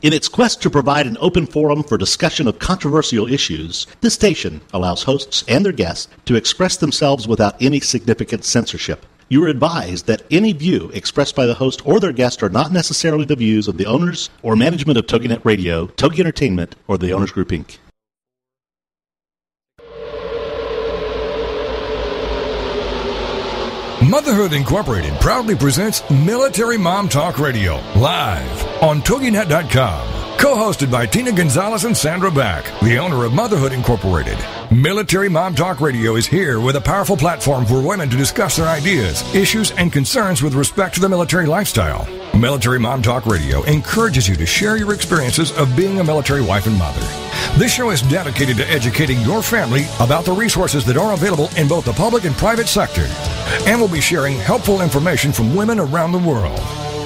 In its quest to provide an open forum for discussion of controversial issues, this station allows hosts and their guests to express themselves without any significant censorship. You are advised that any view expressed by the host or their guest are not necessarily the views of the owners or management of TogiNet Radio, Togi Entertainment, or the Owners Group, Inc. Motherhood Incorporated proudly presents Military Mom Talk Radio, live on TogiNet.com. Co-hosted by Tina Gonzalez and Sandra Back, the owner of Motherhood Incorporated. Military Mom Talk Radio is here with a powerful platform for women to discuss their ideas, issues, and concerns with respect to the military lifestyle. Military Mom Talk Radio encourages you to share your experiences of being a military wife and mother. This show is dedicated to educating your family about the resources that are available in both the public and private sector. And we'll be sharing helpful information from women around the world.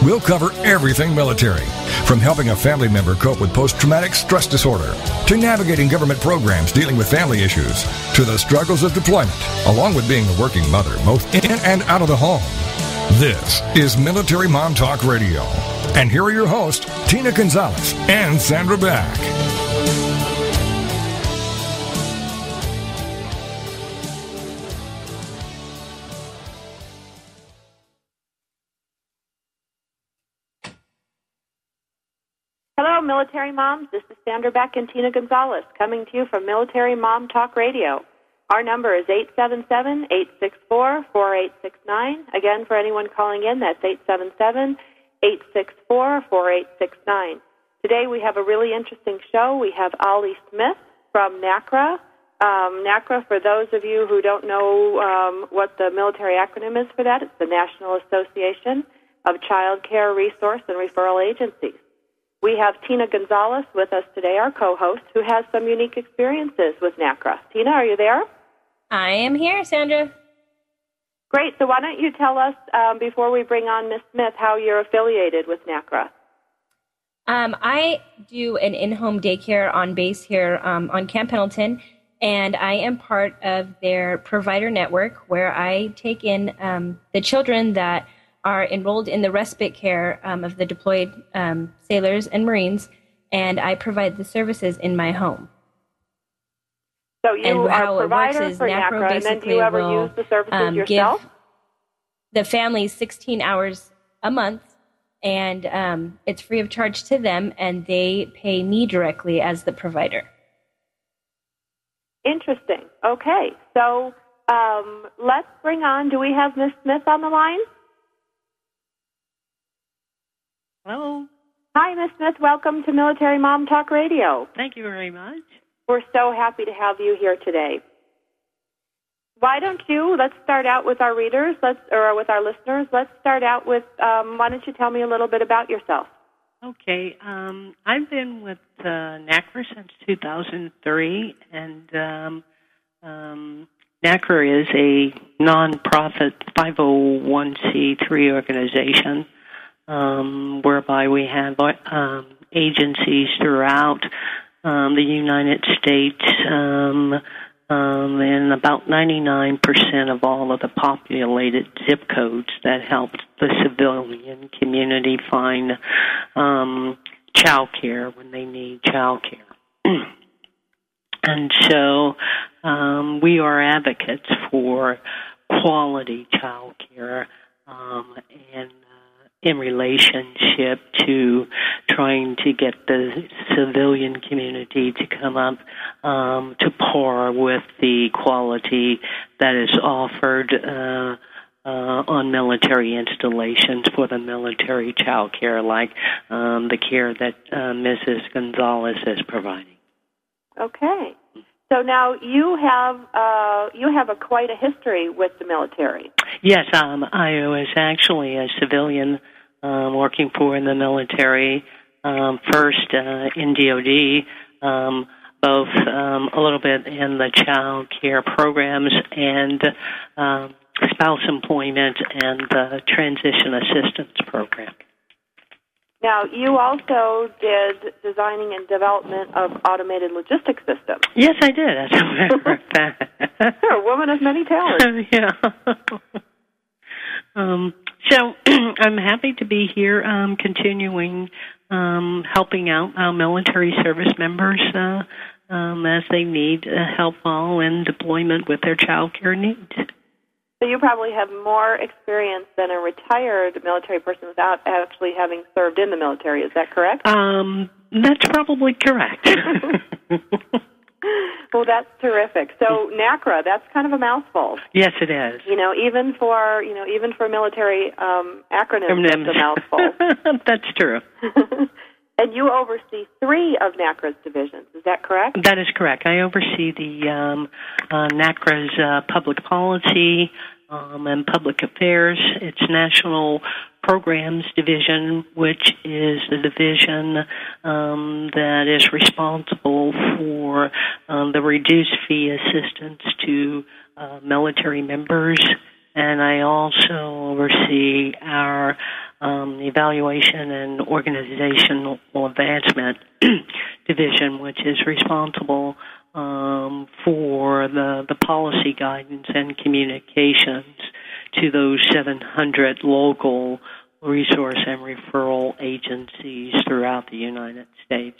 We'll cover everything military, from helping a family member cope with post-traumatic stress disorder, to navigating government programs dealing with family issues, to the struggles of deployment, along with being a working mother, both in and out of the home. This is Military Mom Talk Radio. And here are your hosts, Tina Gonzalez and Sandra Back. Hello, Military Moms. This is Sandra Beck and Tina Gonzalez coming to you from Military Mom Talk Radio. Our number is 877-864-4869. Again, for anyone calling in, that's 877-864-4869. Today we have a really interesting show. We have Ollie Smith from NACCRRA. NACCRRA, for those of you who don't know what the military acronym is for that, it's the National Association of Child Care Resource and Referral Agencies. We have Tina Gonzalez with us today, our co-host, who has some unique experiences with NACCRRA. Tina, are you there? I am here, Sandra. Great. So why don't you tell us, before we bring on Ms. Smith, how you're affiliated with NACCRRA? I do an in-home daycare on base here on Camp Pendleton, and I am part of their provider network where I take in the children that are enrolled in the respite care of the deployed sailors and Marines, and I provide the services in my home. So you are a provider for NACCRRA, and then do you ever use the services yourself? Give the families 16 hours a month, and it's free of charge to them, and they pay me directly as the provider. Interesting. Okay, so let's bring on, do we have Ms. Smith on the line? Hello. Hi, Ms. Smith. Welcome to Military Mom Talk Radio. Thank you very much. We're so happy to have you here today. Why don't you, let's start out with our readers, or with our listeners. Let's start out with, why don't you tell me a little bit about yourself? Okay. I've been with NACCRRA since 2003, and NACCRRA is a nonprofit 501c3 organization. Whereby we have agencies throughout the United States, and about 99% of all of the populated zip codes that help the civilian community find child care when they need child care. And so we are advocates for quality child care and in relationship to trying to get the civilian community to come up to par with the quality that is offered on military installations for the military child care, like the care that Mrs. Gonzalez is providing. Okay. So now you have quite a history with the military. Yes, I was actually a civilian working for in the military, first in DOD, both a little bit in the child care programs and spouse employment and the transition assistance program. Now, you also did designing and development of automated logistics systems. Yes, I did, as a matter of fact. You're a woman of many talents. Yeah. So I'm happy to be here continuing helping out our military service members as they need help while in deployment with their child care needs. So you probably have more experience than a retired military person without actually having served in the military. Is that correct? That's probably correct. Well, that's terrific. So NACCRRA, that's kind of a mouthful. Yes, it is. Even for military acronyms, it's a mouthful. That's true. And you oversee 3 of NACCRRA's divisions. Is that correct? That is correct. I oversee the NACCRRA's public policy and public affairs, its national programs division, which is the division that is responsible for the reduced fee assistance to military members. And I also oversee our evaluation and organizational advancement division, which is responsible for the policy guidance and communications to those 700 local resource and referral agencies throughout the United States.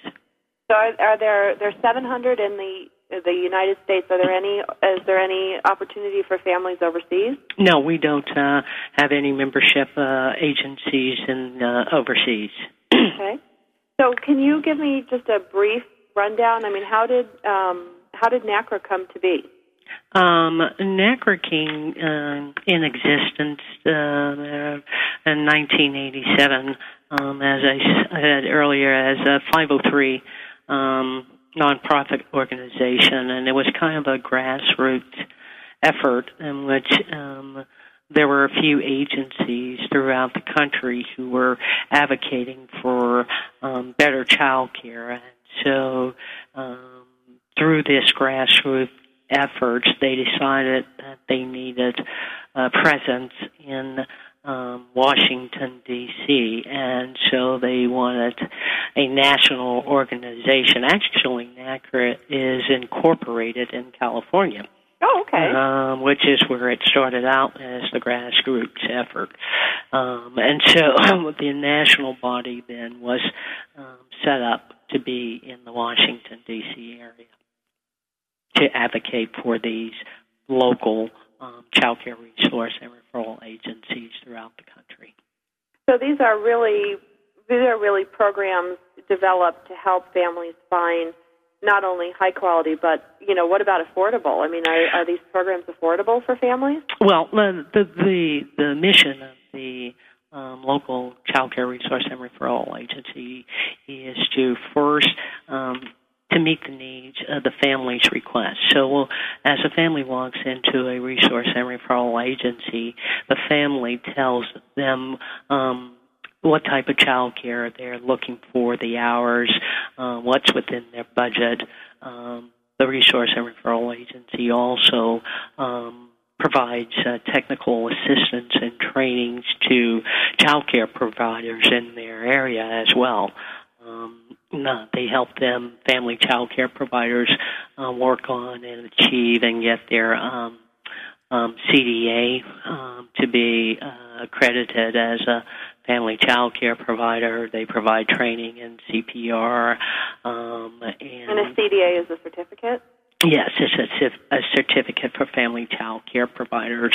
So are there 700 in the United States? Is there any opportunity for families overseas? No, we don't have any membership agencies in overseas. Okay. So can you give me just a brief rundown? I mean, how did NACCRRA come to be? NACCRRA came in existence in 1987, as I said earlier, as a 503 nonprofit organization, and it was kind of a grassroots effort in which there were a few agencies throughout the country who were advocating for better child care. And so through this grassroots efforts, they decided that they needed a presence in Washington, D.C., and so they wanted a national organization. Actually, NACCRRA is incorporated in California. Oh, okay. Which is where it started out as the grassroots effort. And so the national body then was set up to be in the Washington, D.C. area to advocate for these local child care resource and referral agencies throughout the country. So these are really programs developed to help families find not only high quality, but what about affordable? I mean, are these programs affordable for families? Well, the mission of the local child care resource and referral agency is to first to meet the needs of the family's request. So as a family walks into a resource and referral agency, the family tells them what type of child care they're looking for, the hours, what's within their budget. The resource and referral agency also provides technical assistance and trainings to child care providers in their area as well. They help them, family child care providers, work on and achieve and get their CDA to be accredited as a family child care provider. They provide training in CPR. And a CDA is a certificate? Yes, it's a certificate for family child care providers,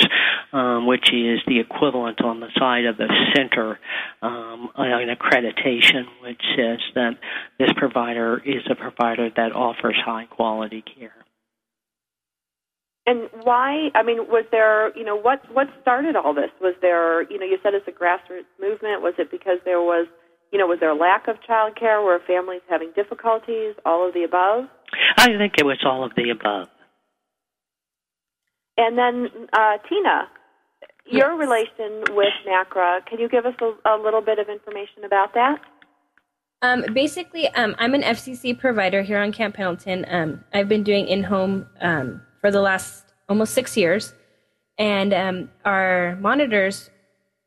which is the equivalent on the side of the center, an accreditation, which says that this provider is a provider that offers high-quality care. And why, I mean, was there, what started all this? Was there, you said it's a grassroots movement. Was it because there was, was there a lack of child care? Were families having difficulties, all of the above? I think it was all of the above. And then, Tina, your relation with NACCRRA, can you give us a little bit of information about that? Basically, I'm an FCC provider here on Camp Pendleton. I've been doing in-home for the last almost 6 years, and our monitors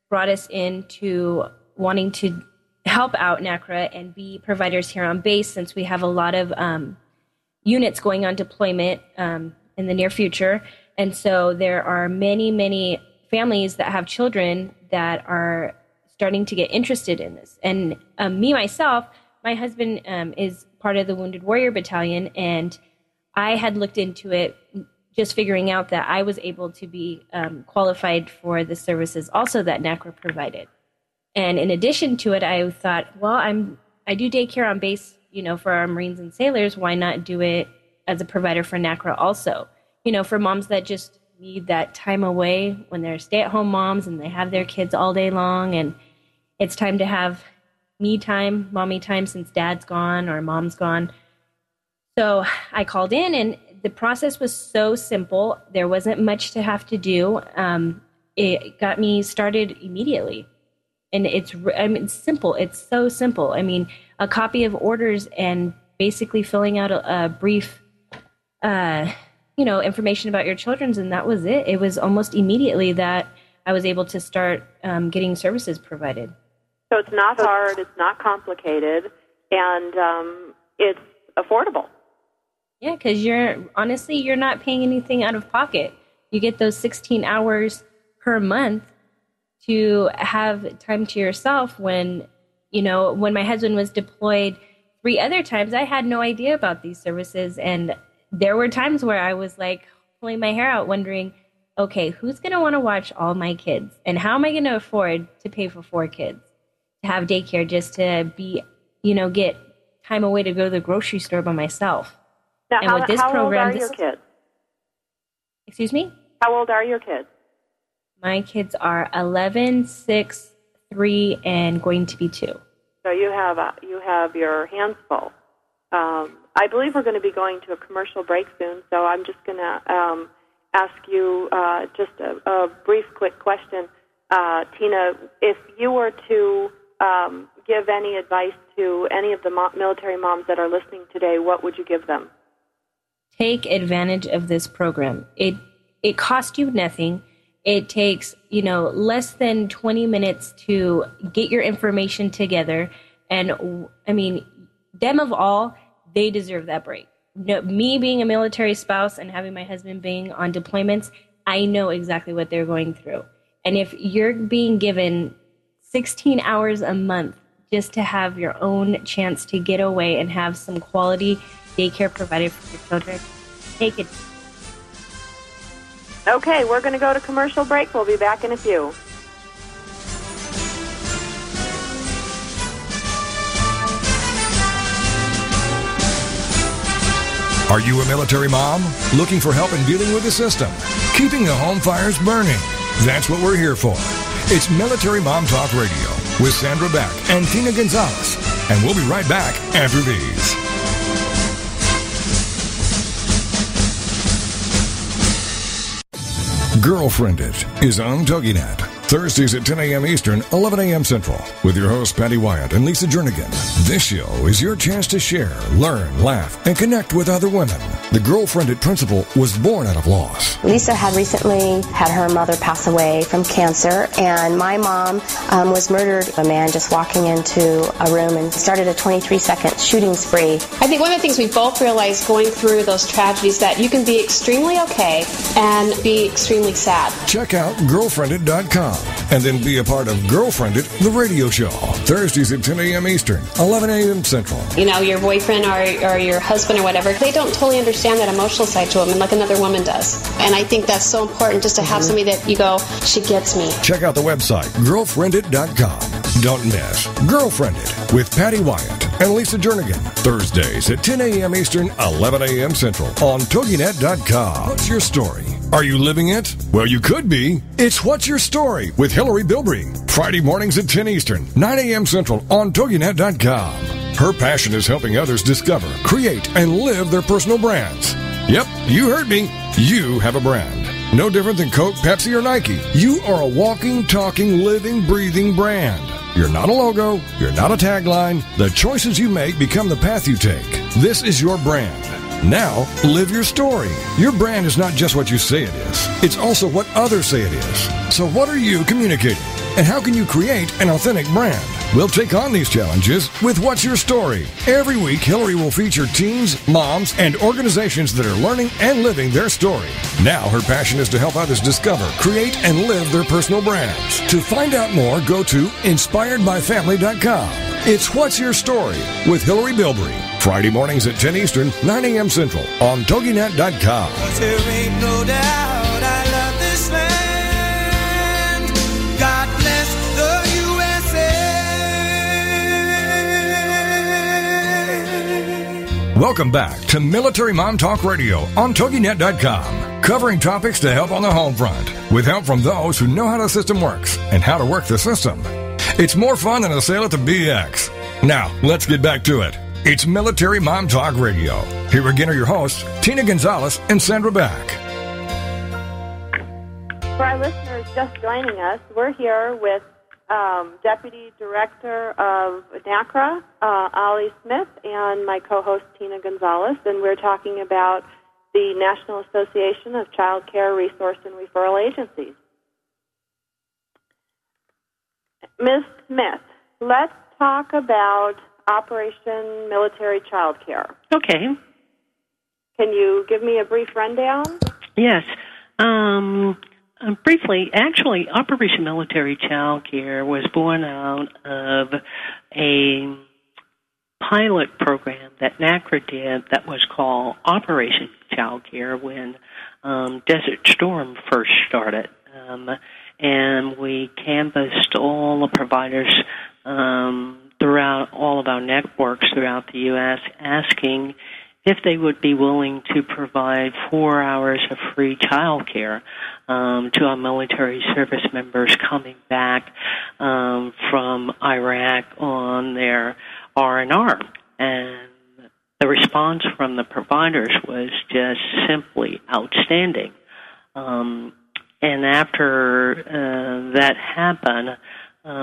brought us into wanting to help out NACCRRA and be providers here on base, since we have a lot of units going on deployment in the near future. And so there are many, many families that have children that are starting to get interested in this. And myself, my husband is part of the Wounded Warrior Battalion, and I had looked into it, just figuring out that I was able to be qualified for the services also that NACCRRA provided. And in addition to it, I thought, well, I do daycare on base, for our Marines and sailors. Why not do it as a provider for NACCRRA also? For moms that just need that time away when they're stay-at-home moms and they have their kids all day long, and it's time to have me time, mommy time, since dad's gone or mom's gone. So I called in, and the process was so simple. There wasn't much to have to do. It got me started immediately. And it's simple. It's so simple. A copy of orders and basically filling out a brief, information about your children's, and that was it. It was almost immediately that I was able to start getting services provided. So it's not hard, it's not complicated, and it's affordable. Yeah, because you're not paying anything out of pocket. You get those 16 hours per month to have time to yourself. When my husband was deployed 3 other times, I had no idea about these services. And there were times where I was like pulling my hair out wondering, okay, who's going to want to watch all my kids? And how am I going to afford to pay for 4 kids to have daycare just to be, get time away to go to the grocery store by myself? Now, and with this how program, old are your kids? Excuse me? How old are your kids? My kids are 11, 6, 3, and going to be 2. So you have your hands full. I believe we're going to be going to a commercial break soon, so I'm just going to ask you just a brief, quick question. Tina, if you were to give any advice to any of the military moms that are listening today, what would you give them? Take advantage of this program. It costs you nothing. It takes, less than 20 minutes to get your information together. And them of all, they deserve that break. Me being a military spouse and having my husband being on deployments, I know exactly what they're going through. And if you're being given 16 hours a month just to have your own chance to get away and have some quality daycare provided for your children, take it. Okay, we're going to go to commercial break. We'll be back in a few. Are you a military mom looking for help in dealing with the system, keeping the home fires burning? That's what we're here for. It's Military Mom Talk Radio with Sandra Beck and Tina Gonzalez. And we'll be right back after these. Girlfriended is on TogiNet. Thursdays at 10 a.m. Eastern, 11 a.m. Central, with your hosts Patty Wyatt and Lisa Jernigan. This show is your chance to share, learn, laugh, and connect with other women. The Girlfriended principle was born out of loss. Lisa had recently had her mother pass away from cancer, and my mom was murdered. A man just walking into a room and started a 23-second shooting spree. I think one of the things we both realized going through those tragedies that you can be extremely okay and be extremely sad. Check out girlfriended.com. And then be a part of Girlfriended, the radio show. Thursdays at 10 a.m. Eastern, 11 a.m. Central. Your boyfriend or your husband or whatever, they don't totally understand that emotional side to women like another woman does. And I think that's so important just to have somebody that you go, she gets me. Check out the website, girlfriended.com. Don't miss Girlfriended with Patty Wyatt and Lisa Jernigan. Thursdays at 10 a.m. Eastern, 11 a.m. Central on TogiNet.com. What's your story? Are you living it? Well, you could be. It's What's Your Story with Hillary Bilbrey. Friday mornings at 10 Eastern, 9 a.m. Central on TogiNet.com. Her passion is helping others discover, create, and live their personal brands. Yep, you heard me. You have a brand. No different than Coke, Pepsi, or Nike. You are a walking, talking, living, breathing brand. You're not a logo. You're not a tagline. The choices you make become the path you take. This is your brand. Now, live your story. Your brand is not just what you say it is. It's also what others say it is. So what are you communicating? And how can you create an authentic brand? We'll take on these challenges with What's Your Story? Every week, Hillary will feature teens, moms, and organizations that are learning and living their story. Now, her passion is to help others discover, create, and live their personal brands. To find out more, go to inspiredbyfamily.com. It's What's Your Story with Hillary Bilbrey. Friday mornings at 10 Eastern, 9 a.m. Central on TogiNet.com. There ain't no doubt I love this land. God bless the USA. Welcome back to Military Mom Talk Radio on TogiNet.com, covering topics to help on the home front, with help from those who know how the system works and how to work the system. It's more fun than a sail at the BX. Now, let's get back to it. It's Military Mom Talk Radio. Here again are your hosts, Tina Gonzalez and Sandra Back. For our listeners just joining us, we're here with Deputy Director of NACCRRA, Ollie Smith, and my co-host, Tina Gonzalez, and we're talking about the National Association of Child Care Resource and Referral Agencies. Ms. Smith, let's talk about Operation Military Child Care. Okay. Can you give me a brief rundown? Yes. Briefly, actually, Operation Military Child Care was born out of a pilot program that NACCRRA did that was called Operation Child Care when Desert Storm first started. And we canvassed all the providers throughout all of our networks throughout the U.S., asking if they would be willing to provide 4 hours of free child care to our military service members coming back from Iraq on their R&R. And the response from the providers was just simply outstanding. And after that happened,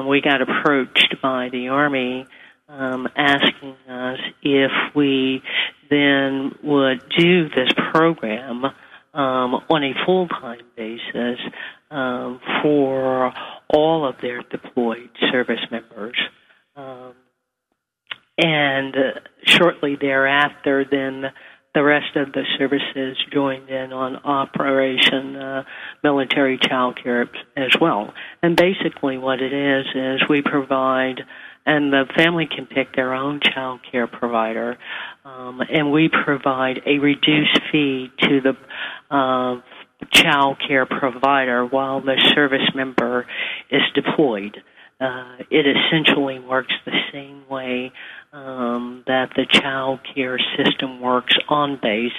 we got approached by the Army asking us if we then would do this program on a full-time basis for all of their deployed service members. And shortly thereafter, then the rest of the services joined in on Operation Military Child Care as well. And basically what it is we provide, and the family can pick their own child care provider, and we provide a reduced fee to the child care provider while the service member is deployed. It essentially works the same way that the child care system works on base,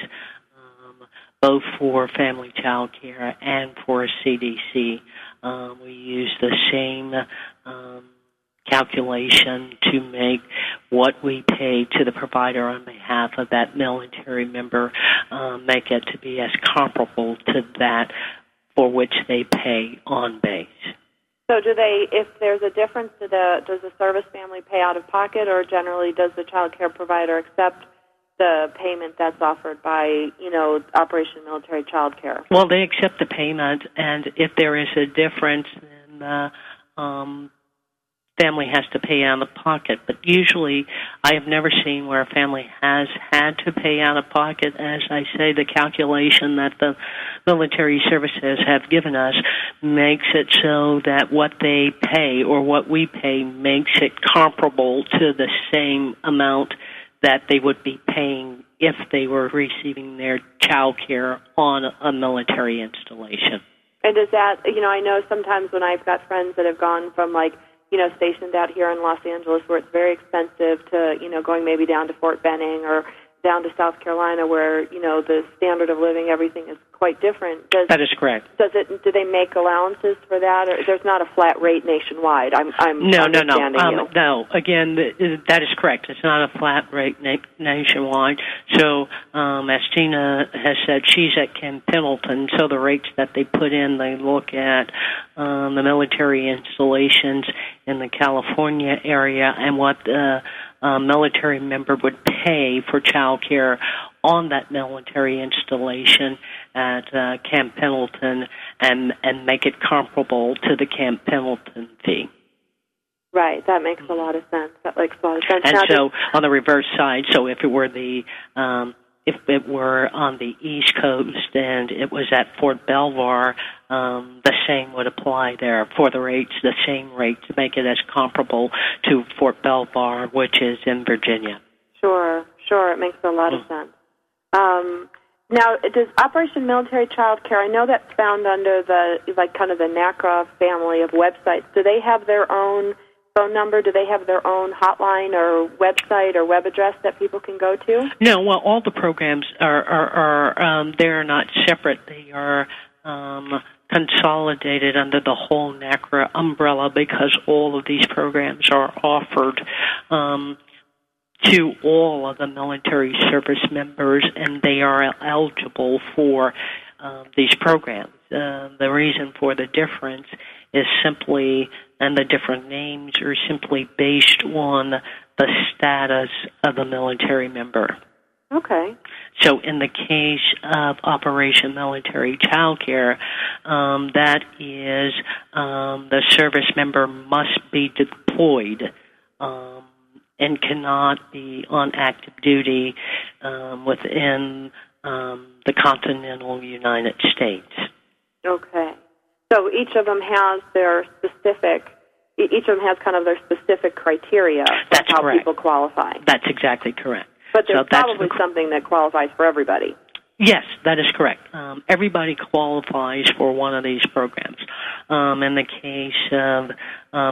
both for family child care and for CDC. We use the same calculation to make what we pay to the provider on behalf of that military member, make it to be as comparable to that for which they pay on base. So do they, if there's a difference, does the service family pay out of pocket, or generally does the child care provider accept the payment that's offered by, Operation Military Child Care? Well, they accept the payment, and if there is a difference, then the family has to pay out of pocket. But usually I have never seen where a family has had to pay out of pocket. As I say, the calculation that the military services have given us makes it so that what they pay or what we pay makes it comparable to the same amount that they would be paying if they were receiving their child care on a military installation. And does that, I know sometimes when I've got friends that have gone from stationed out here in Los Angeles where it's very expensive to, going maybe down to Fort Benning or down to South Carolina where, the standard of living, everything is quite different. That is correct. Do they make allowances for that, or there's not a flat rate nationwide? No. No, again, that is correct. It's not a flat rate nationwide. So, as Tina has said, she's at Camp Pendleton, so the rates that they put in, they look at the military installations in the California area and what the military member would pay for child care on that military installation at Camp Pendleton, and make it comparable to the Camp Pendleton fee. Right, that makes a lot of sense. That makes a lot of sense. And now, so on the reverse side, so if it were if it were on the East Coast and it was at Fort Belvoir, the same would apply there for the rates, the same rate to make it as comparable to Fort Belvoir, which is in Virginia. Sure, it makes a lot of sense. Now, does Operation Military Child Care, I know that's found under the, kind of the NACCRRA family of websites. Do they have their own phone number? Do they have their own hotline or website or web address that people can go to? No, well, all the programs are they're not separate. They are consolidated under the whole NACCRRA umbrella because all of these programs are offered to all of the military service members, and they are eligible for these programs. The reason for the difference is simply, and the different names are simply based on the status of the military member. Okay. So in the case of Operation Military Child Care, that is the service member must be deployed and cannot be on active duty within the continental United States. Okay. So each of them has their specific, each of them has kind of their specific criteria for how correct. People qualify. That's exactly correct. But there's probably something that qualifies for everybody. Yes, that is correct. Everybody qualifies for one of these programs. In the case of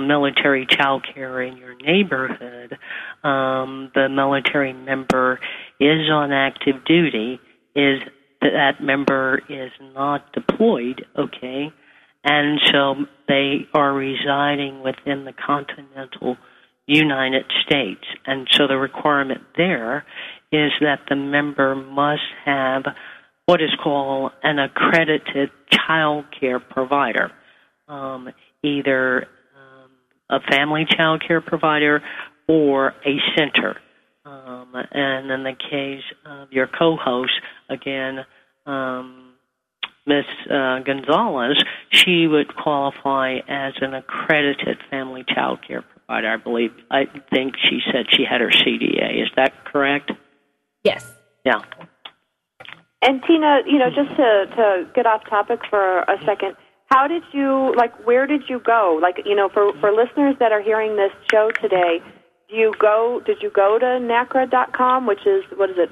military child care in your neighborhood, the military member is on active duty, that member is not deployed, okay, and so they are residing within the continental United States. And so the requirement there is that the member must have what is called an accredited child care provider, either a family child care provider or a center. And in the case of your co-host, again, Ms. Gonzalez, she would qualify as an accredited family child care provider, I believe. I think she said she had her CDA. Is that correct? Yes. Yeah. And Tina, just to get off topic for a second, how did you, where did you go? For listeners that are hearing this show today, did you go to NACCRRA.com, which is, what is it,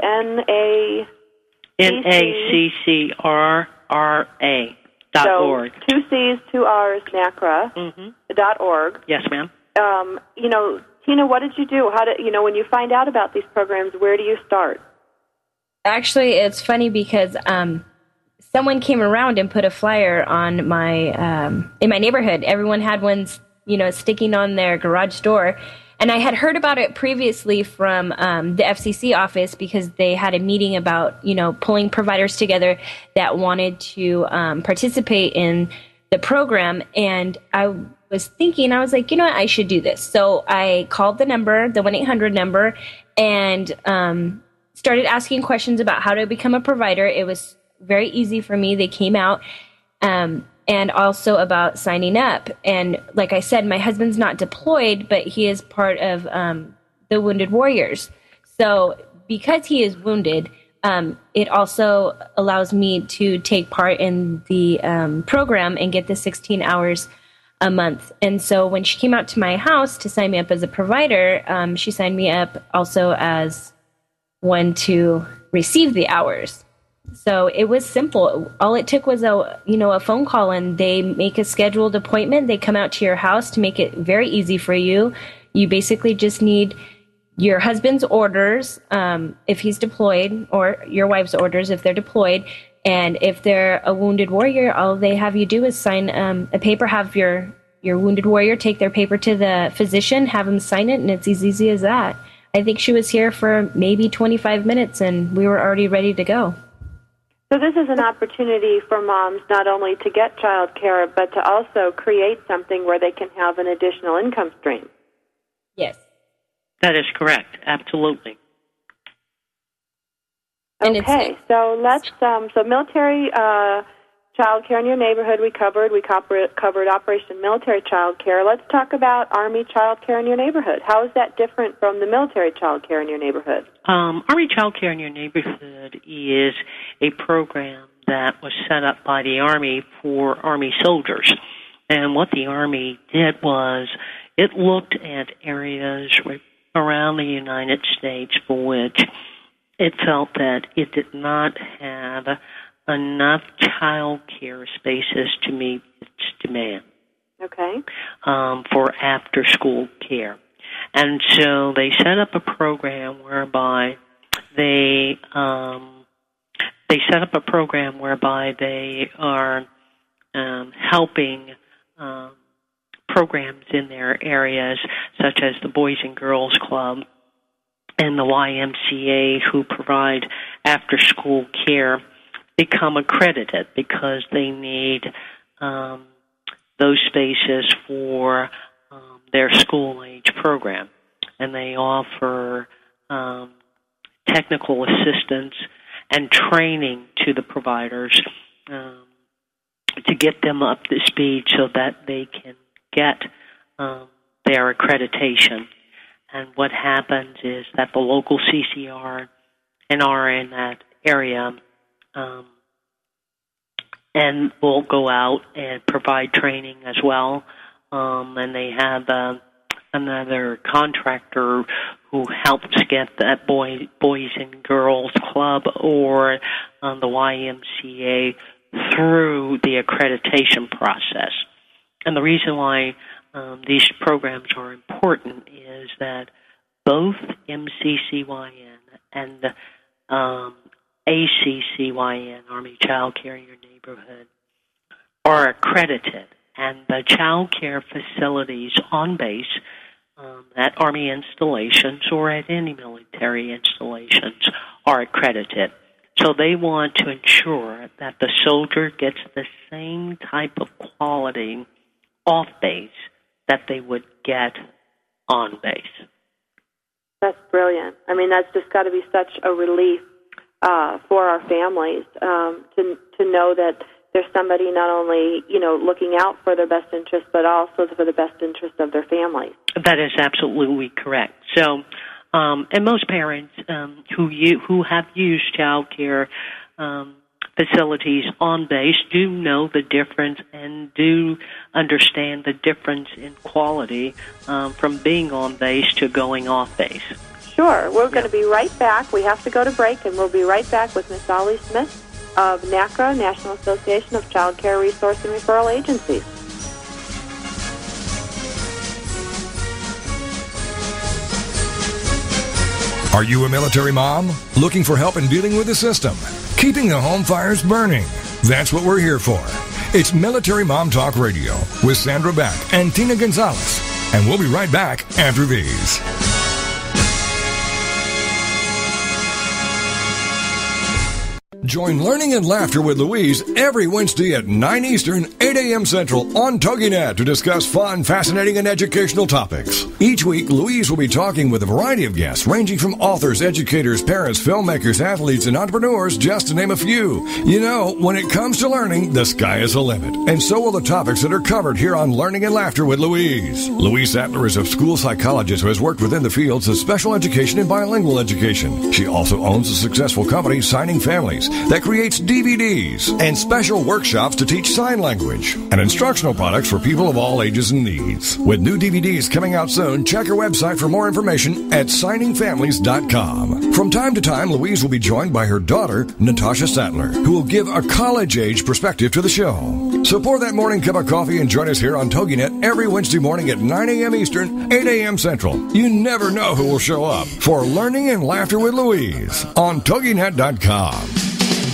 NACCRRA.org. So 2 C's, 2 R's, NACCRRA.org. Yes, ma'am. Tina, what did you do? How did when you find out about these programs, where do you start? Actually, it's funny because someone came around and put a flyer on my in my neighborhood. Everyone had ones, sticking on their garage door. And I had heard about it previously from the FCC office because they had a meeting about, pulling providers together that wanted to participate in the program. And I was thinking, I was like, what, I should do this. So I called the number, the 1-800 number, and started asking questions about how to become a provider. It was very easy for me. They came out. And also about signing up. And like I said, my husband's not deployed, but he is part of the Wounded Warriors. So because he is wounded, it also allows me to take part in the program and get the 16 hours a month. And so when she came out to my house to sign me up as a provider, she signed me up also as one to receive the hours. So it was simple. All it took was a phone call, and they make a scheduled appointment. They come out to your house to make it very easy for you. You basically just need your husband's orders, if he's deployed, or your wife's orders if they're deployed. And if they're a wounded warrior, all they have you do is sign a paper, have your wounded warrior take their paper to the physician, have him sign it, and it's as easy as that. I think she was here for maybe 25 minutes, and we were already ready to go. So this is an opportunity for moms not only to get child care, but to also create something where they can have an additional income stream. Yes. That is correct. Absolutely. Okay, so let's, so military child care in your neighborhood we covered. We covered Operation Military Child Care. Let's talk about Army child care in your neighborhood. How is that different from the military child care in your neighborhood? Army Child Care in your neighborhood is a program that was set up by the Army for Army soldiers. And what the Army did was it looked at areas around the United States for which it felt that it did not have enough child care spaces to meet its demand. Okay. For after-school care. And so they set up a program whereby they are helping programs in their areas, such as the Boys and Girls Club and the YMCA, who provide after-school care, become accredited because they need those spaces for their school-age program. And they offer technical assistance and training to the providers to get them up to speed so that they can get their accreditation. And what happens is that the local CCR and are in that area and will go out and provide training as well. And they have another contractor who helps get that Boys and Girls Club or the YMCA through the accreditation process. And the reason why these programs are important is that both MCCYN and ACCYN, Army Child Care in Your Neighborhood, are accredited. And the child care facilities on base at Army installations or at any military installations are accredited. So they want to ensure that the soldier gets the same type of quality off base that they would get on base. That's brilliant. I mean, that's just got to be such a relief for our families to know that there's somebody not only, looking out for their best interest, but also for the best interest of their families. That is absolutely correct. So, and most parents who have used child care facilities on base do know the difference and do understand the difference in quality from being on base to going off base. Sure. We're going to be right back. We have to go to break, and we'll be right back with Miss Ollie Smith of NACCRRA, National Association of Child Care Resource and Referral Agencies. Are you a military mom looking for help in dealing with the system, keeping the home fires burning? That's what we're here for. It's Military Mom Talk Radio with Sandra Beck and Tina Gonzalez. And we'll be right back after these. Join Learning and Laughter with Louise every Wednesday at 9 Eastern, 8 a.m. Central on TogiNet to discuss fun, fascinating, and educational topics. Each week, Louise will be talking with a variety of guests ranging from authors, educators, parents, filmmakers, athletes, and entrepreneurs, just to name a few. You know, when it comes to learning, the sky is the limit. And so will the topics that are covered here on Learning and Laughter with Louise. Louise Sattler is a school psychologist who has worked within the fields of special education and bilingual education. She also owns a successful company, Signing Families, that creates DVDs and special workshops to teach sign language and instructional products for people of all ages and needs. With new DVDs coming out soon, check her website for more information at signingfamilies.com. From time to time, Louise will be joined by her daughter, Natasha Sattler, who will give a college-age perspective to the show. So pour that morning cup of coffee and join us here on TogiNet every Wednesday morning at 9 a.m. Eastern, 8 a.m. Central. You never know who will show up for Learning and Laughter with Louise on TogiNet.com.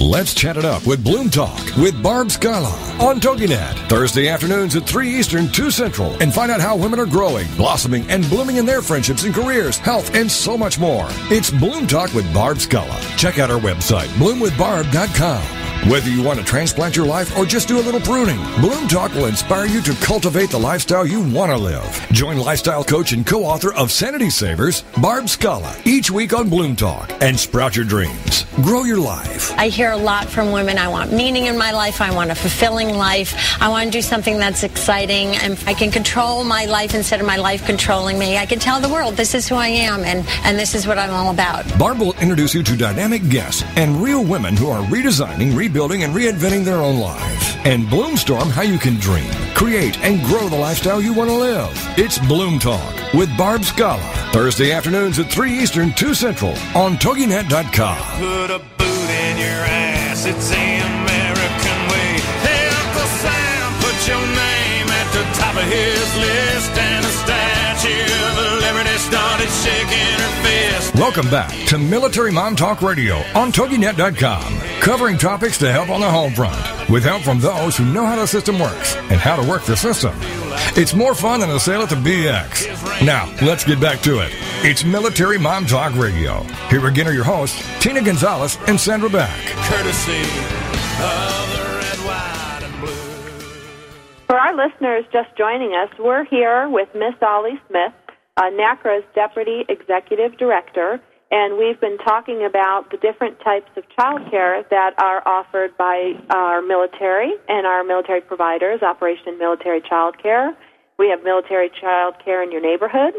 Let's chat it up with Bloom Talk with Barb Scala on TogiNet. Thursday afternoons at 3 Eastern, 2 Central. And find out how women are growing, blossoming, and blooming in their friendships and careers, health, and so much more. It's Bloom Talk with Barb Scala. Check out our website, bloomwithbarb.com. Whether you want to transplant your life or just do a little pruning, Bloom Talk will inspire you to cultivate the lifestyle you want to live. Join lifestyle coach and co-author of Sanity Savers, Barb Scala, each week on Bloom Talk and sprout your dreams. grow your life. I hear a lot from women. I want meaning in my life. I want a fulfilling life. I want to do something that's exciting. And I can control my life instead of my life controlling me. I can tell the world this is who I am and this is what I'm all about. Barb will introduce you to dynamic guests and real women who are redesigning, rebuilding, and reinventing their own lives. And Bloomstorm, how you can dream, create, and grow the lifestyle you want to live. It's Bloom Talk with Barb Scala. Thursday afternoons at 3 Eastern, 2 Central on TogiNet.com. Put a boot in your ass, it's the American way. Hey, Uncle Sam, put your name at the top of his list, and the Statue of Liberty started shaking her fist. Welcome back to Military Mom Talk Radio on TogiNet.com, covering topics to help on the home front, with help from those who know how the system works and how to work the system. It's more fun than a sale at the BX. Now, let's get back to it. It's Military Mom Talk Radio. Here again are your hosts, Tina Gonzalez and Sandra Back. Courtesy of the red, white, and blue. For our listeners just joining us, we're here with Miss Ollie Smith, NACCRRA's Deputy Executive Director, and we've been talking about the different types of child care that are offered by our military and our military providers, Operation Military Child Care. We have military child care in your neighborhood.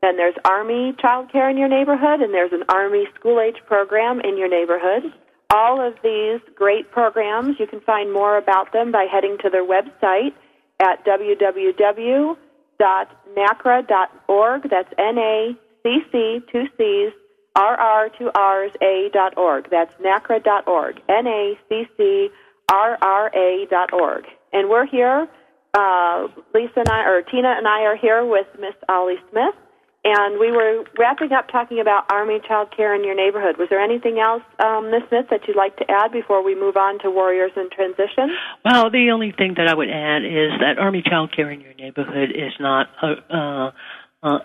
Then there's Army child care in your neighborhood, and there's an Army school-age program in your neighborhood. All of these great programs, you can find more about them by heading to their website at www.NACCRRA.org. That's NACC, 2 C's, RR, 2 R's, A.org. That's NACCRRA.org, NACCRRA.org. And we're here, Tina and I are here with Miss Ollie Smith, and we were wrapping up talking about Army child care in your neighborhood. Was there anything else, Ms. Smith, that you'd like to add before we move on to Warriors in Transition? Well, the only thing that I would add is that Army child care in your neighborhood is not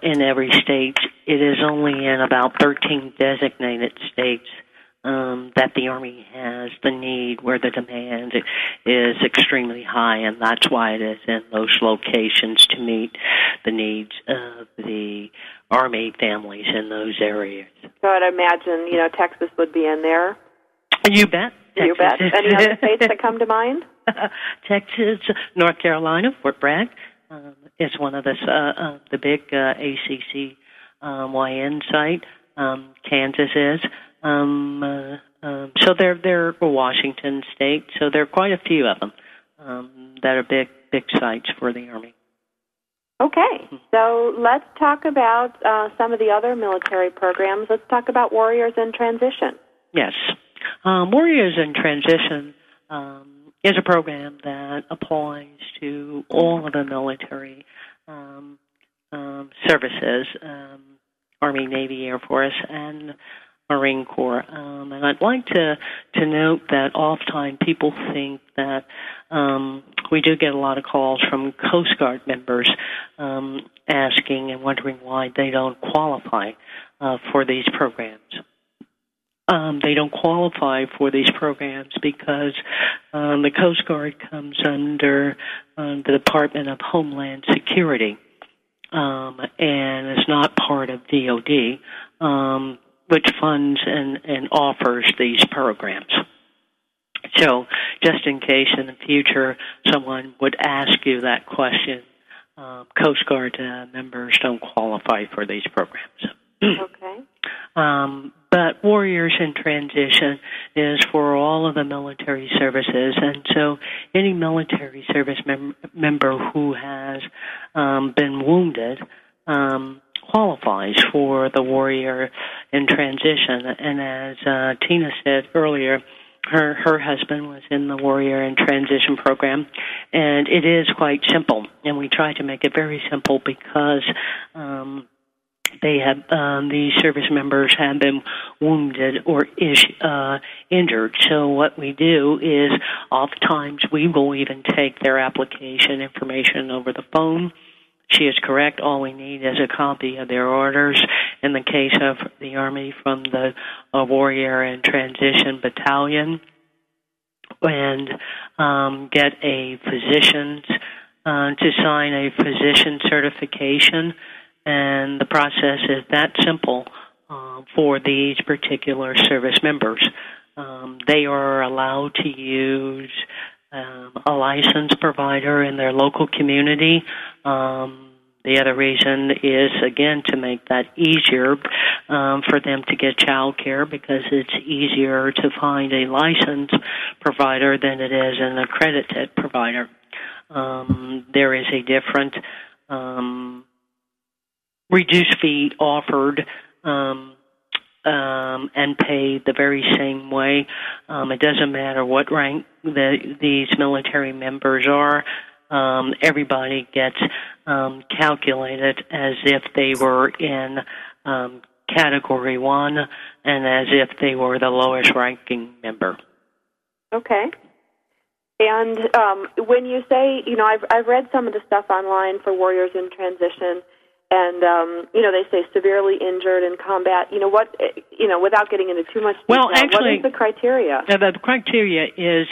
in every state. It is only in about 13 designated states that the Army has the need, where the demand is extremely high, and that's why it is in those locations to meet the needs of the Army families in those areas. So I'd imagine, Texas would be in there. You bet. You bet. Any other states that come to mind? Texas, North Carolina, Fort Bragg is one of the big ACC YN site. Kansas is. So they're Washington State. So there are quite a few of them that are big sites for the Army. Okay, so let's talk about some of the other military programs. Let's talk about Warriors in Transition. Yes. Warriors in Transition is a program that applies to all of the military services, Army, Navy, Air Force, and Marine Corps. And I'd like to note that oftentimes people think that we do get a lot of calls from Coast Guard members asking and wondering why they don't qualify for these programs. They don't qualify for these programs because the Coast Guard comes under the Department of Homeland Security and is not part of DOD, which funds and offers these programs. So just in case in the future someone would ask you that question, Coast Guard members don't qualify for these programs. Okay. But Warriors in Transition is for all of the military services, and so any military service member who has been wounded qualifies for the Warrior in Transition. And as Tina said earlier, her husband was in the Warrior in Transition program, and it is quite simple, and we try to make it very simple because they have these service members have been wounded or injured. So what we do is oftentimes we will even take their application information over the phone. She is correct. All we need is a copy of their orders. In the case of the Army, from the Warrior in Transition Battalion, and get a physician's to sign a physician certification. And the process is that simple. for these particular service members. They are allowed to use a licensed provider in their local community. The other reason is, again, to make that easier for them to get child care, because it's easier to find a licensed provider than it is an accredited provider. There is a different reduced fee offered and paid the very same way. It doesn't matter what rank these military members are. Everybody gets calculated as if they were in Category 1 and as if they were the lowest ranking member. Okay. And when you say, I've read some of the stuff online for warriors in transition, and they say severely injured in combat. Without getting into too much detail, well, actually, what is the criteria? The criteria is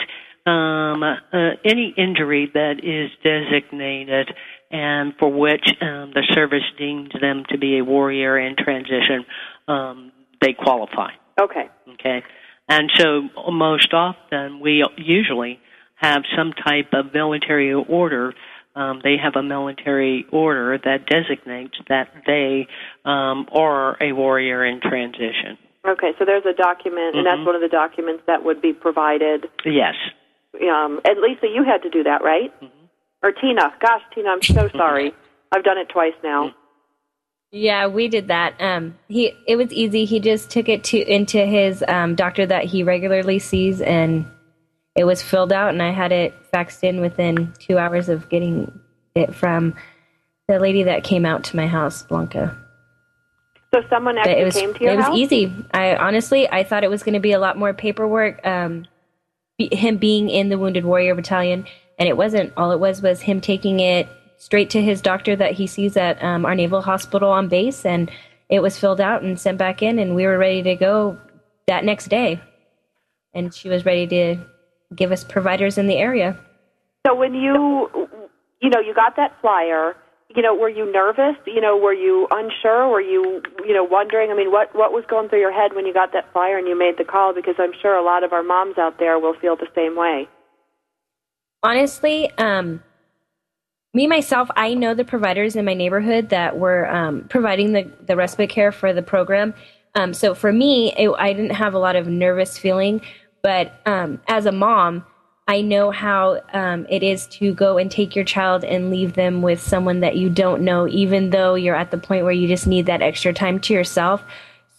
any injury that is designated and for which the service deems them to be a warrior in transition, they qualify. Okay. Okay. And so most often we usually have some type of military order. They have a military order that designates that they are a warrior in transition. Okay, so there's a document, and that's one of the documents that would be provided. Yes. And Lisa, you had to do that, right? Or Tina. Gosh, Tina, I'm so sorry. I've done it twice now. Yeah, we did that. It was easy. He just took it into his doctor that he regularly sees, and it was filled out, and I had it faxed in within 2 hours of getting it from the lady that came out to my house, Blanca. So someone actually came to your house? It was easy. I thought it was going to be a lot more paperwork, him being in the Wounded Warrior Battalion, and it wasn't. All it was him taking it straight to his doctor that he sees at our naval hospital on base, and it was filled out and sent back in, and we were ready to go that next day. And she was ready to give us providers in the area. So when you got that flyer, were you nervous? Were you unsure? Were you, wondering? I mean, what was going through your head when you got that flyer and you made the call? Because I'm sure a lot of our moms out there will feel the same way. Honestly, me, myself, I know the providers in my neighborhood that were providing the respite care for the program. So for me, I didn't have a lot of nervous feeling. But as a mom, I know how it is to go and take your child and leave them with someone that you don't know, even though you're at the point where you just need that extra time to yourself.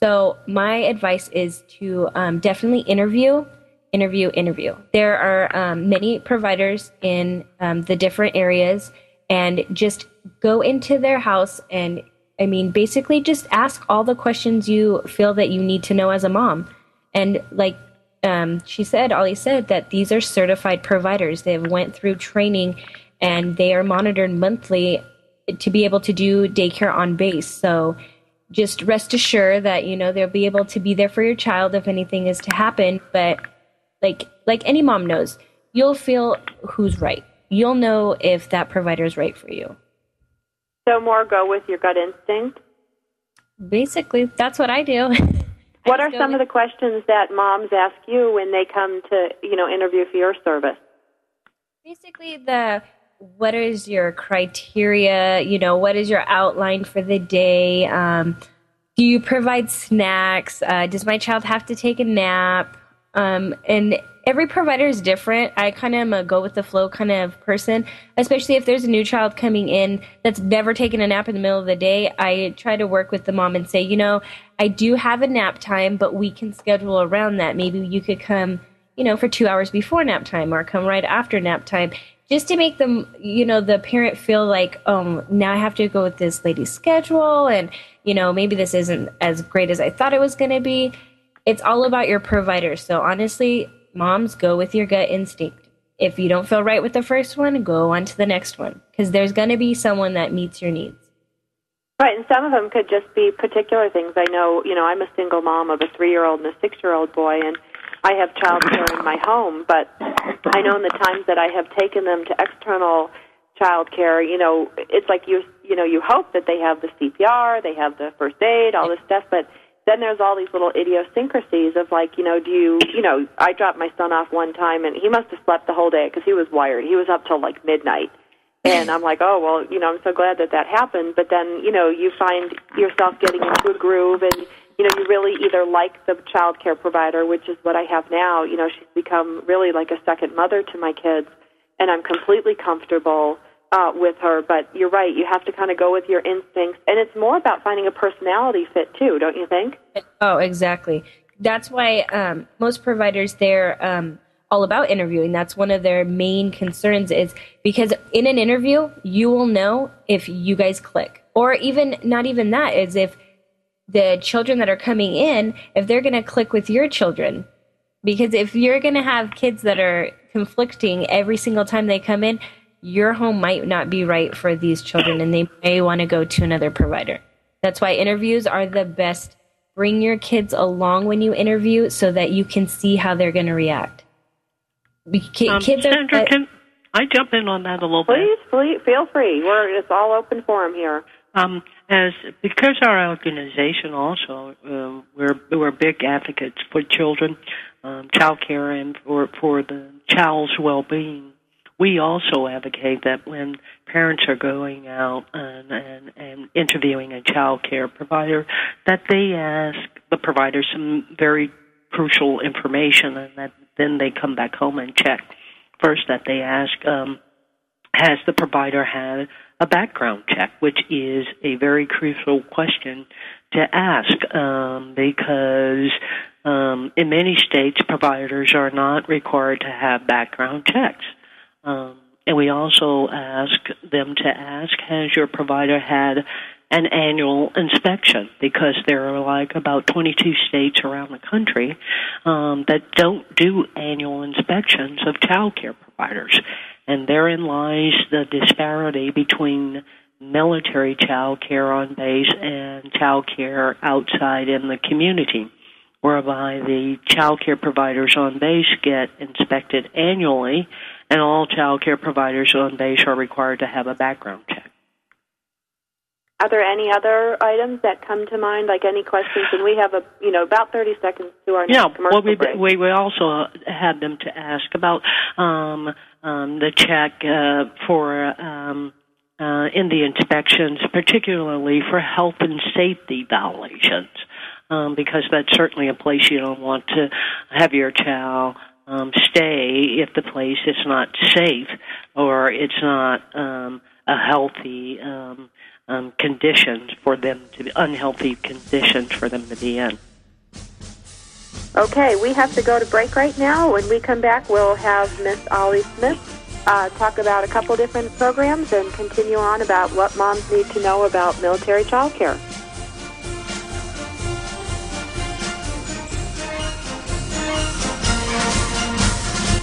So my advice is to definitely interview. There are many providers in the different areas, and just go into their house and, basically just ask all the questions you feel that you need to know as a mom. And like, Ollie said that these are certified providers. They went through training, and they are monitored monthly to be able to do daycare on base. So just rest assured that, they'll be able to be there for your child if anything is to happen. But like any mom knows, you'll feel who's right. You'll know if that provider is right for you. So more go with your gut instinct? Basically, that's what I do. What are some of the questions that moms ask you when they come to, interview for your service? Basically, what is your criteria? What is your outline for the day? Do you provide snacks? Does my child have to take a nap? And every provider is different. I kind of am a go with the flow kind of person, especially if there's a new child coming in that's never taken a nap in the middle of the day. I try to work with the mom and say, I do have a nap time, but we can schedule around that. Maybe you could come, for 2 hours before nap time, or come right after nap time, just to make them, the parent feel like, oh, now I have to go with this lady's schedule, and, maybe this isn't as great as I thought it was going to be. It's all about your provider. So honestly, moms, go with your gut instinct. If you don't feel right with the first one, go on to the next one, because there's going to be someone that meets your needs. Right, and some of them could just be particular things. I know, I'm a single mom of a 3-year-old and a 6-year-old boy, and I have child care in my home, but I know in the times that I have taken them to external child care, it's like you hope that they have the CPR, they have the first aid, all this stuff, but then there's all these little idiosyncrasies of like, I dropped my son off one time, and he must have slept the whole day because he was wired. He was up till like midnight. And I'm like, oh, well, I'm so glad that happened. But then, you find yourself getting into a groove, and, you really either like the child care provider, which is what I have now. She's become really like a second mother to my kids, and I'm completely comfortable with her. But you're right, you have to kind of go with your instincts. And it's more about finding a personality fit, too, don't you think? Oh, exactly. That's why most providers, they're all about interviewing. That's one of their main concerns, is because in an interview, you will know if you guys click. Or even, not even that, is if the children that are coming in, if they're going to click with your children. Because if you're going to have kids that are conflicting every single time they come in, your home might not be right for these children, and they may want to go to another provider. That's why interviews are the best. Bring your kids along when you interview so that you can see how they're going to react. Kids Sandra, can I jump in on that a little bit? Please, feel free. It's all open forum here. Because our organization also, we're big advocates for children, child care, and for the child's well-being. We also advocate that when parents are going out and interviewing a child care provider, that they ask the provider some very crucial information, and that then they come back home and check. First, that they ask, has the provider had a background check, which is a very crucial question to ask, because in many states, providers are not required to have background checks. And we also ask them to ask, has your provider had an annual inspection? Because there are like about 22 states around the country that don't do annual inspections of child care providers. And therein lies the disparity between military child care on base and child care outside in the community, whereby the child care providers on base get inspected annually, and all child care providers on base are required to have a background check. Are there any other items that come to mind, like any questions? And we have about 30 seconds to our next commercial break. We also had them to ask about the check for in the inspections, particularly for health and safety violations, because that's certainly a place you don't want to have your child stay if the place is not safe or it's not a healthy conditions for them to be unhealthy conditions for them to be in. Okay, we have to go to break right now. When we come back, we'll have Miss Ollie Smith talk about a couple different programs and continue on about what moms need to know about military child care.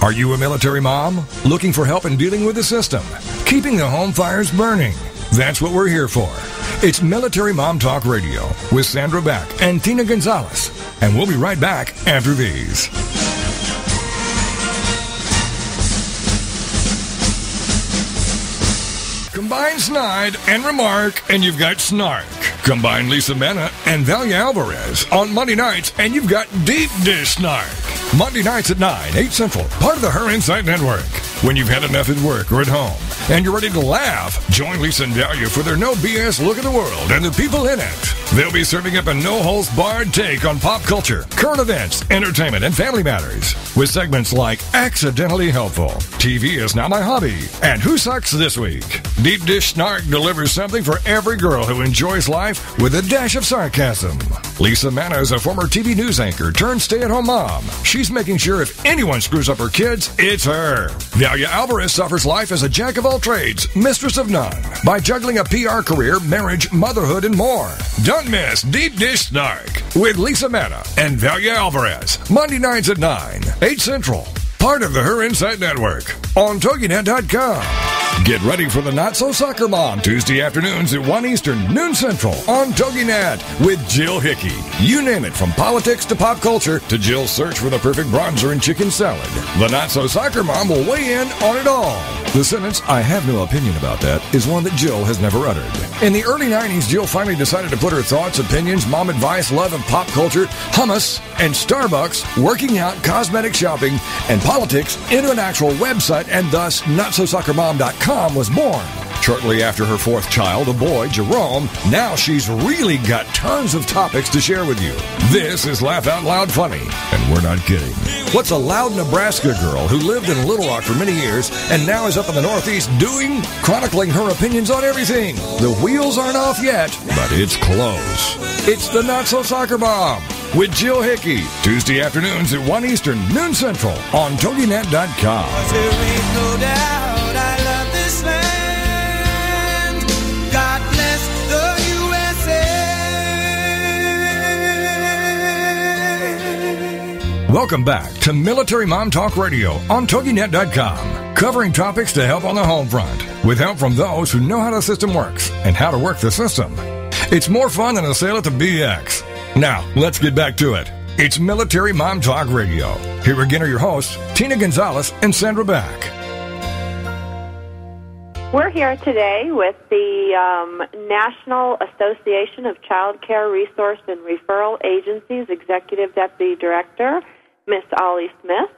Are you a military mom looking for help in dealing with the system, keeping the home fires burning? That's what we're here for. It's Military Mom Talk Radio with Sandra Beck and Tina Gonzalez. And we'll be right back after these. Combine snide and remark, and you've got snark. Combine Lisa Mena and Valia Alvarez on Monday nights, and you've got deep dish snark. Monday nights at 9, 8 Central, part of the Her Insight Network. When you've had enough at work or at home, and you're ready to laugh, join Lisa and Valia for their no BS look at the world and the people in it. They'll be serving up a no-holds-barred take on pop culture, current events, entertainment, and family matters, with segments like Accidentally Helpful, TV is Now My Hobby, and Who Sucks This Week. Deep Dish Snark delivers something for every girl who enjoys life with a dash of sarcasm. Lisa Manna is a former TV news anchor turned stay-at-home mom. She's making sure if anyone screws up her kids, it's her. Valia Alvarez suffers life as a jack of all trades, mistress of none, by juggling a PR career, marriage, motherhood, and more. Don't miss Deep Dish Snark with Lisa Manna and Valia Alvarez, Monday nights at 9, 8 Central, part of the Her Insight Network, on TogiNet.com. Get ready for the Not So Soccer Mom, Tuesday afternoons at 1 Eastern, noon Central, on TogiNet with Jill Hickey. You name it, from politics to pop culture to Jill's search for the perfect bronzer and chicken salad. The Not So Soccer Mom will weigh in on it all. The sentence, "I have no opinion about that," is one that Jill has never uttered. In the early 90s, Jill finally decided to put her thoughts, opinions, mom advice, love of pop culture, hummus, and Starbucks, working out, cosmetic shopping, and politics into an actual website, and thus NotSoSoccerMom.com was born. Shortly after her fourth child, a boy, Jerome, now she's really got tons of topics to share with you. This is Laugh Out Loud Funny, and we're not kidding. What's a loud Nebraska girl who lived in Little Rock for many years and now is up in the Northeast doing? Chronicling her opinions on everything. The wheels aren't off yet, but it's close. It's the Not So Soccer Mom with Jill Hickey, Tuesday afternoons at 1 Eastern, noon Central, on TogiNet.com. There ain't no doubt I love this land. God bless the USA. Welcome back to Military Mom Talk Radio on TogiNet.com, covering topics to help on the home front, with help from those who know how the system works and how to work the system. It's more fun than a sail at the BX. Now, let's get back to it. It's Military Mom Talk Radio. Here again are your hosts, Tina Gonzalez and Sandra Back. We're here today with the National Association of Child Care Resource and Referral Agencies Executive Deputy Director, Miss Ollie Smith.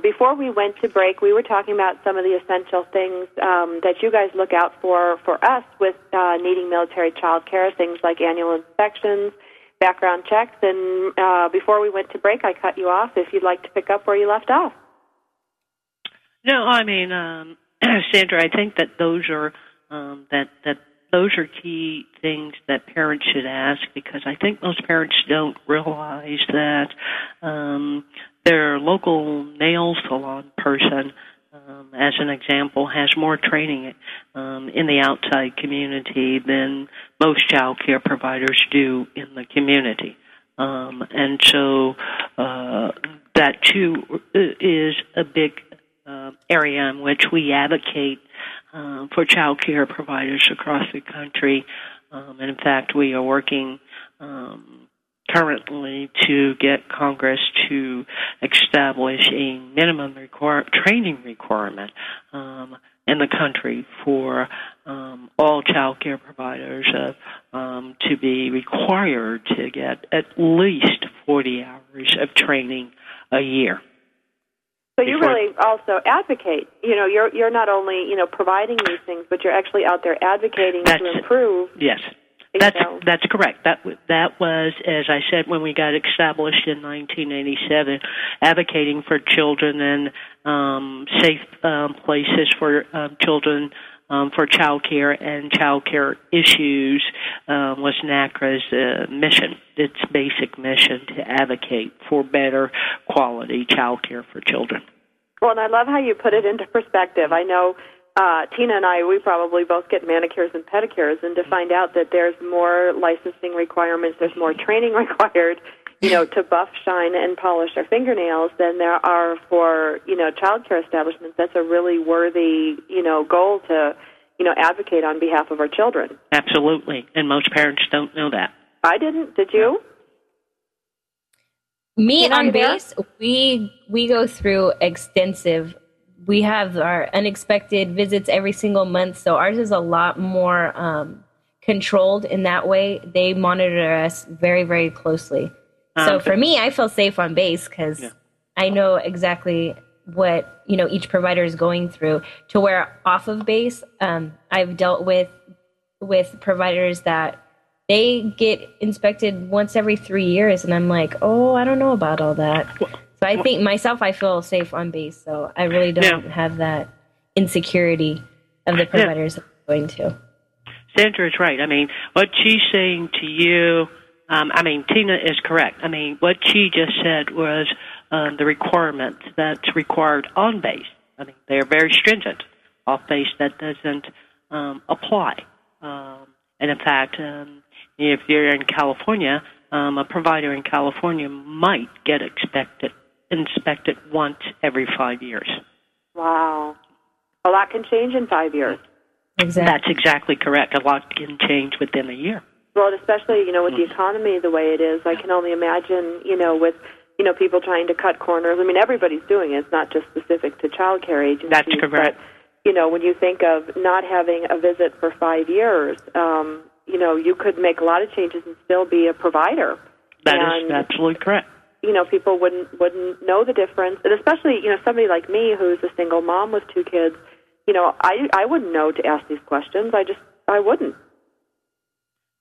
Before we went to break, we were talking about some of the essential things that you guys look out for us with needing military child care, things like annual inspections, background checks, and before we went to break, I cut you off. If you'd like to pick up where you left off. No, I mean, Sandra, I think that those are those are key things that parents should ask, because I think most parents don't realize that their local nail salon person, as an example, has more training in the outside community than most child care providers do in the community. And so that, too, is a big area in which we advocate for child care providers across the country. And in fact, we are working currently to get Congress to establish a minimum training requirement in the country for all child care providers to be required to get at least 40 hours of training a year. So you really also advocate. You know, you're not only providing these things, but you're actually out there advocating to improve. Yes. That's correct. That was, as I said, when we got established in 1987, advocating for children and safe places for children for child care and child care issues was NACCRRA's mission. Its basic mission to advocate for better quality child care for children. Well, and I love how you put it into perspective. I know Tina and I, we probably both get manicures and pedicures, and to find out that there's more licensing requirements, there's more training required, to buff, shine, and polish our fingernails than there are for, child care establishments. That's a really worthy, goal to, advocate on behalf of our children. Absolutely, and most parents don't know that. I didn't. Did you? Me on base, we go through extensive. We have our unexpected visits every single month, so ours is a lot more controlled in that way. They monitor us very, very closely. So for me, I feel safe on base because I know exactly what each provider is going through. To where off of base, I've dealt with providers that they get inspected once every 3 years, and I'm like, oh, I don't know about all that. So I think myself, I feel safe on base, so I really don't have that insecurity of the providers that I'm going to. Sandra is right. I mean, what she's saying to you, Tina is correct. I mean, what she just said was the requirements that's required on base. I mean, they're very stringent. Off base, that doesn't apply. And in fact, if you're in California, a provider in California might get inspected once every 5 years. Wow. A lot can change in 5 years. Exactly. That's exactly correct. A lot can change within a year. Well, and especially, with the economy the way it is, I can only imagine, with, people trying to cut corners. I mean, everybody's doing it. It's not just specific to child care agencies. That's correct. But, when you think of not having a visit for 5 years, you could make a lot of changes and still be a provider. That is absolutely correct. People wouldn't know the difference. And especially, somebody like me who's a single mom with 2 kids, I wouldn't know to ask these questions. I wouldn't.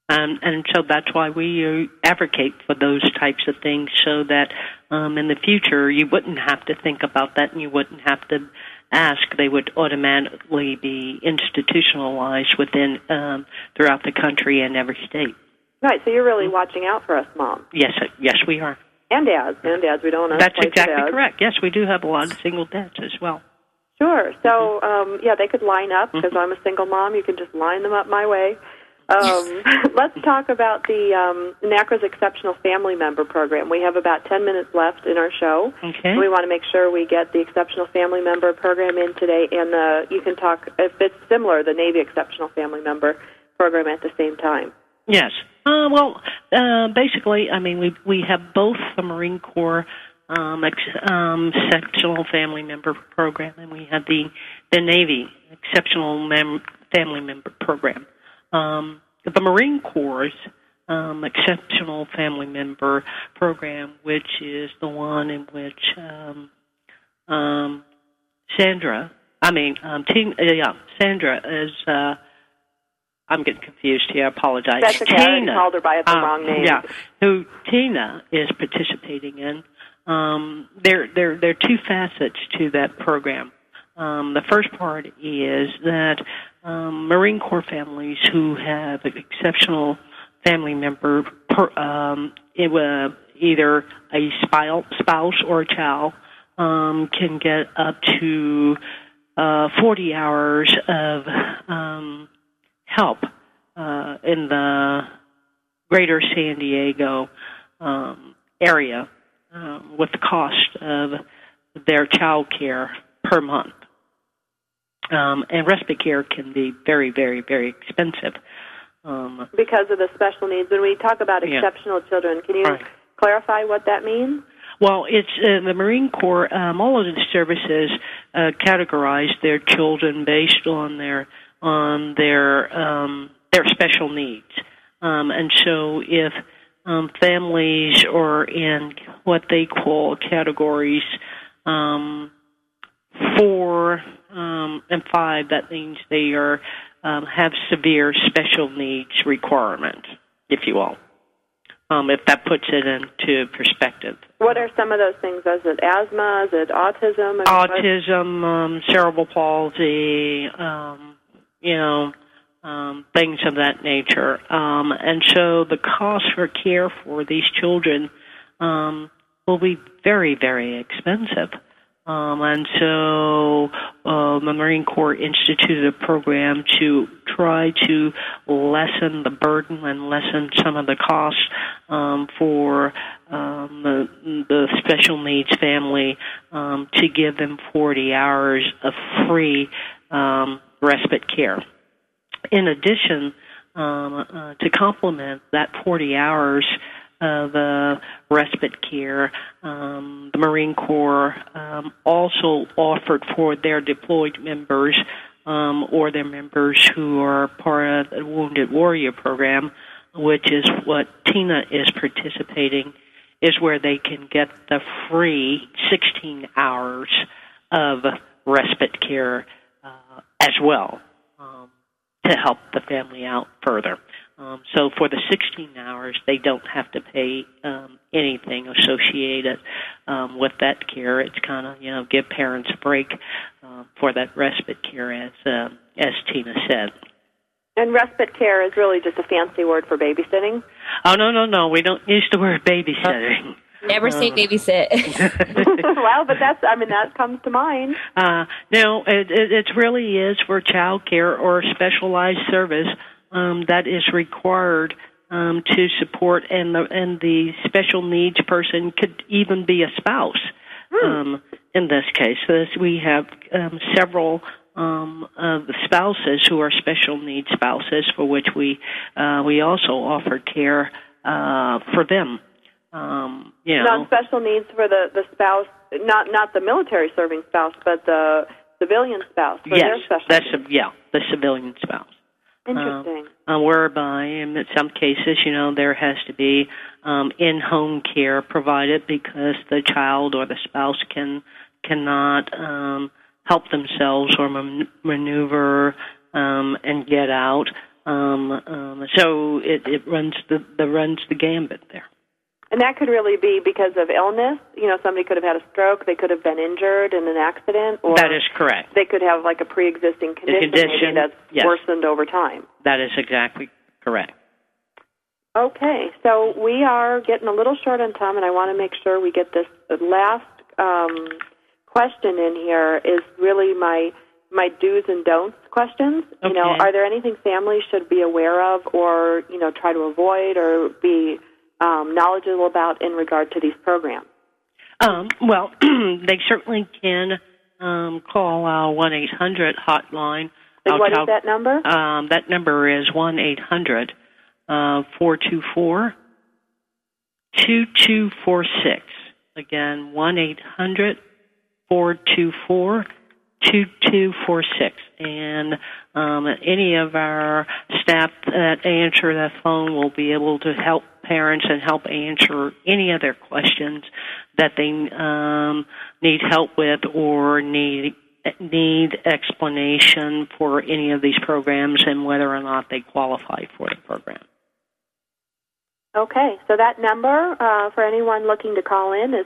And so that's why we advocate for those types of things, so that in the future you wouldn't have to think about that and you wouldn't have to ask. They would automatically be institutionalized within throughout the country and every state. Right, so you're really watching out for us moms. Yes, we are. And dads. We don't want to. That's exactly correct. Yes, we do have a lot of single dads as well. Sure. So, they could line up, because I'm a single mom. You can just line them up my way. Let's talk about the NACCRRA's Exceptional Family Member Program. We have about 10 minutes left in our show. Okay. We want to make sure we get the Exceptional Family Member Program in today, and you can talk, if it's similar, the Navy Exceptional Family Member Program at the same time. Yes. Basically, I mean, we have both the Marine Corps Exceptional Family Member Program, and we have the Navy Exceptional Family Member Program. The Marine Corps' Exceptional Family Member Program, which is the one in which Sandra is... I'm getting confused here. I apologize. That's okay. Tina, I called her by the wrong name. Yeah, who Tina is participating in. There are 2 facets to that program. The first part is that Marine Corps families who have exceptional family member, either a spouse or a child, can get up to 40 hours of help in the greater San Diego area with the cost of their child care per month. And respite care can be very, very, very expensive. Because of the special needs. When we talk about exceptional children, can you clarify what that means? Well, it's the Marine Corps. All of the services categorize their children based on their special needs. And so if families are in what they call categories 4 and 5, that means they are have severe special needs requirements, if you will. If that puts it into perspective. What are some of those things? Is it asthma? Is it autism? Autism, cerebral palsy, things of that nature. And so the cost for care for these children will be very, very expensive. And so the Marine Corps instituted a program to try to lessen the burden and lessen some of the costs for the special needs family to give them 40 hours of free respite care. In addition, to complement that 40 hours of respite care, the Marine Corps also offered for their deployed members or their members who are part of the Wounded Warrior Program, which is what Tina is participating, is where they can get the free 16 hours of respite care as well to help the family out further. So for the 16 hours, they don't have to pay anything associated with that care. It's kind of, give parents a break for that respite care, as Tina said. And respite care is really just a fancy word for babysitting? Oh, no. We don't use the word babysitting. Never say babysit. Well, but that comes to mind. No, it really is for child care or specialized service that is required to support, and the special needs person could even be a spouse. In this case, we have several the spouses who are special needs spouses, for which we also offer care for them. Non-special needs for the spouse, not the military serving spouse, but the civilian spouse. For yes, their special needs. The civilian spouse. Interesting. Whereby, in some cases, there has to be in-home care provided because the child or the spouse cannot help themselves or maneuver and get out. So it runs the gambit there. And that could really be because of illness. Somebody could have had a stroke. They could have been injured in an accident. Or that is correct. They could have like a pre-existing condition maybe that's worsened over time. That is exactly correct. Okay, so we are getting a little short on time, and I want to make sure we get this last question in here is really my do's and don'ts questions. Okay. Are there anything families should be aware of or, try to avoid or be knowledgeable about in regard to these programs? Well, they certainly can call our 1-800 hotline. And what is that number? That number is 1-800-424-2246. Again, 1-800-424-2246. And any of our staff that answer that phone will be able to help parents and help answer any other questions that they need help with or need explanation for any of these programs and whether or not they qualify for the program. Okay, so that number for anyone looking to call in is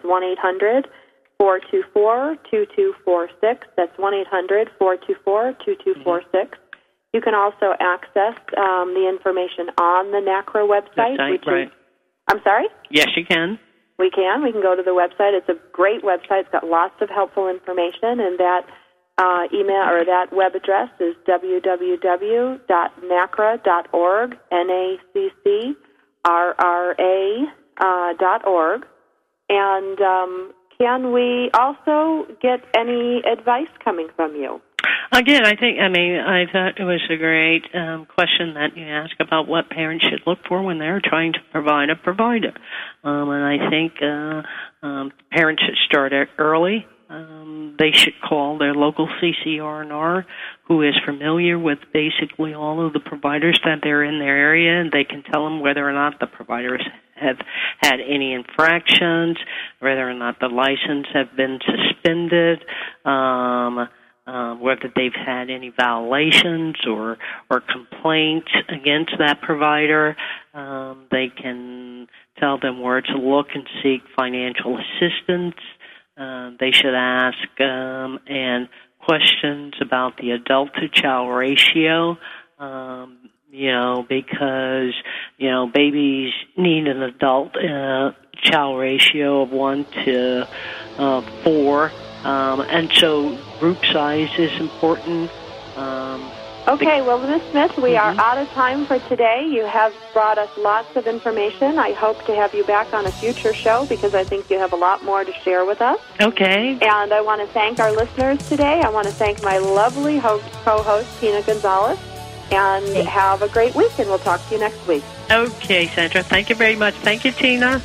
1-800-424-2246. That's 1-800-424-2246. You can also access the information on the NACCRRA website. Right. I'm sorry? Yes, you can. We can. We can go to the website. It's a great website. It's got lots of helpful information, and that email or that web address is www.naccra.org, NACCRRA.org. And can we also get any advice coming from you? Again, I thought it was a great question that you asked about what parents should look for when they're trying to provide a provider. And I think parents should start early. They should call their local CCR&R, who is familiar with basically all of the providers that they're in their area, and they can tell them whether or not the providers have had any infractions, whether or not the license have been suspended, whether they've had any violations or complaints against that provider. They can tell them where to look and seek financial assistance. They should ask and questions about the adult-to-child ratio, because, babies need an adult-child ratio of 1 to 4. And so group size is important. Okay, well, Ms. Smith, we are out of time for today. You have brought us lots of information. I hope to have you back on a future show because I think you have a lot more to share with us. Okay. And I want to thank our listeners today. I want to thank my lovely co-host, Tina Gonzalez. And have a great week, and we'll talk to you next week. Okay, Sandra. Thank you very much. Thank you, Tina.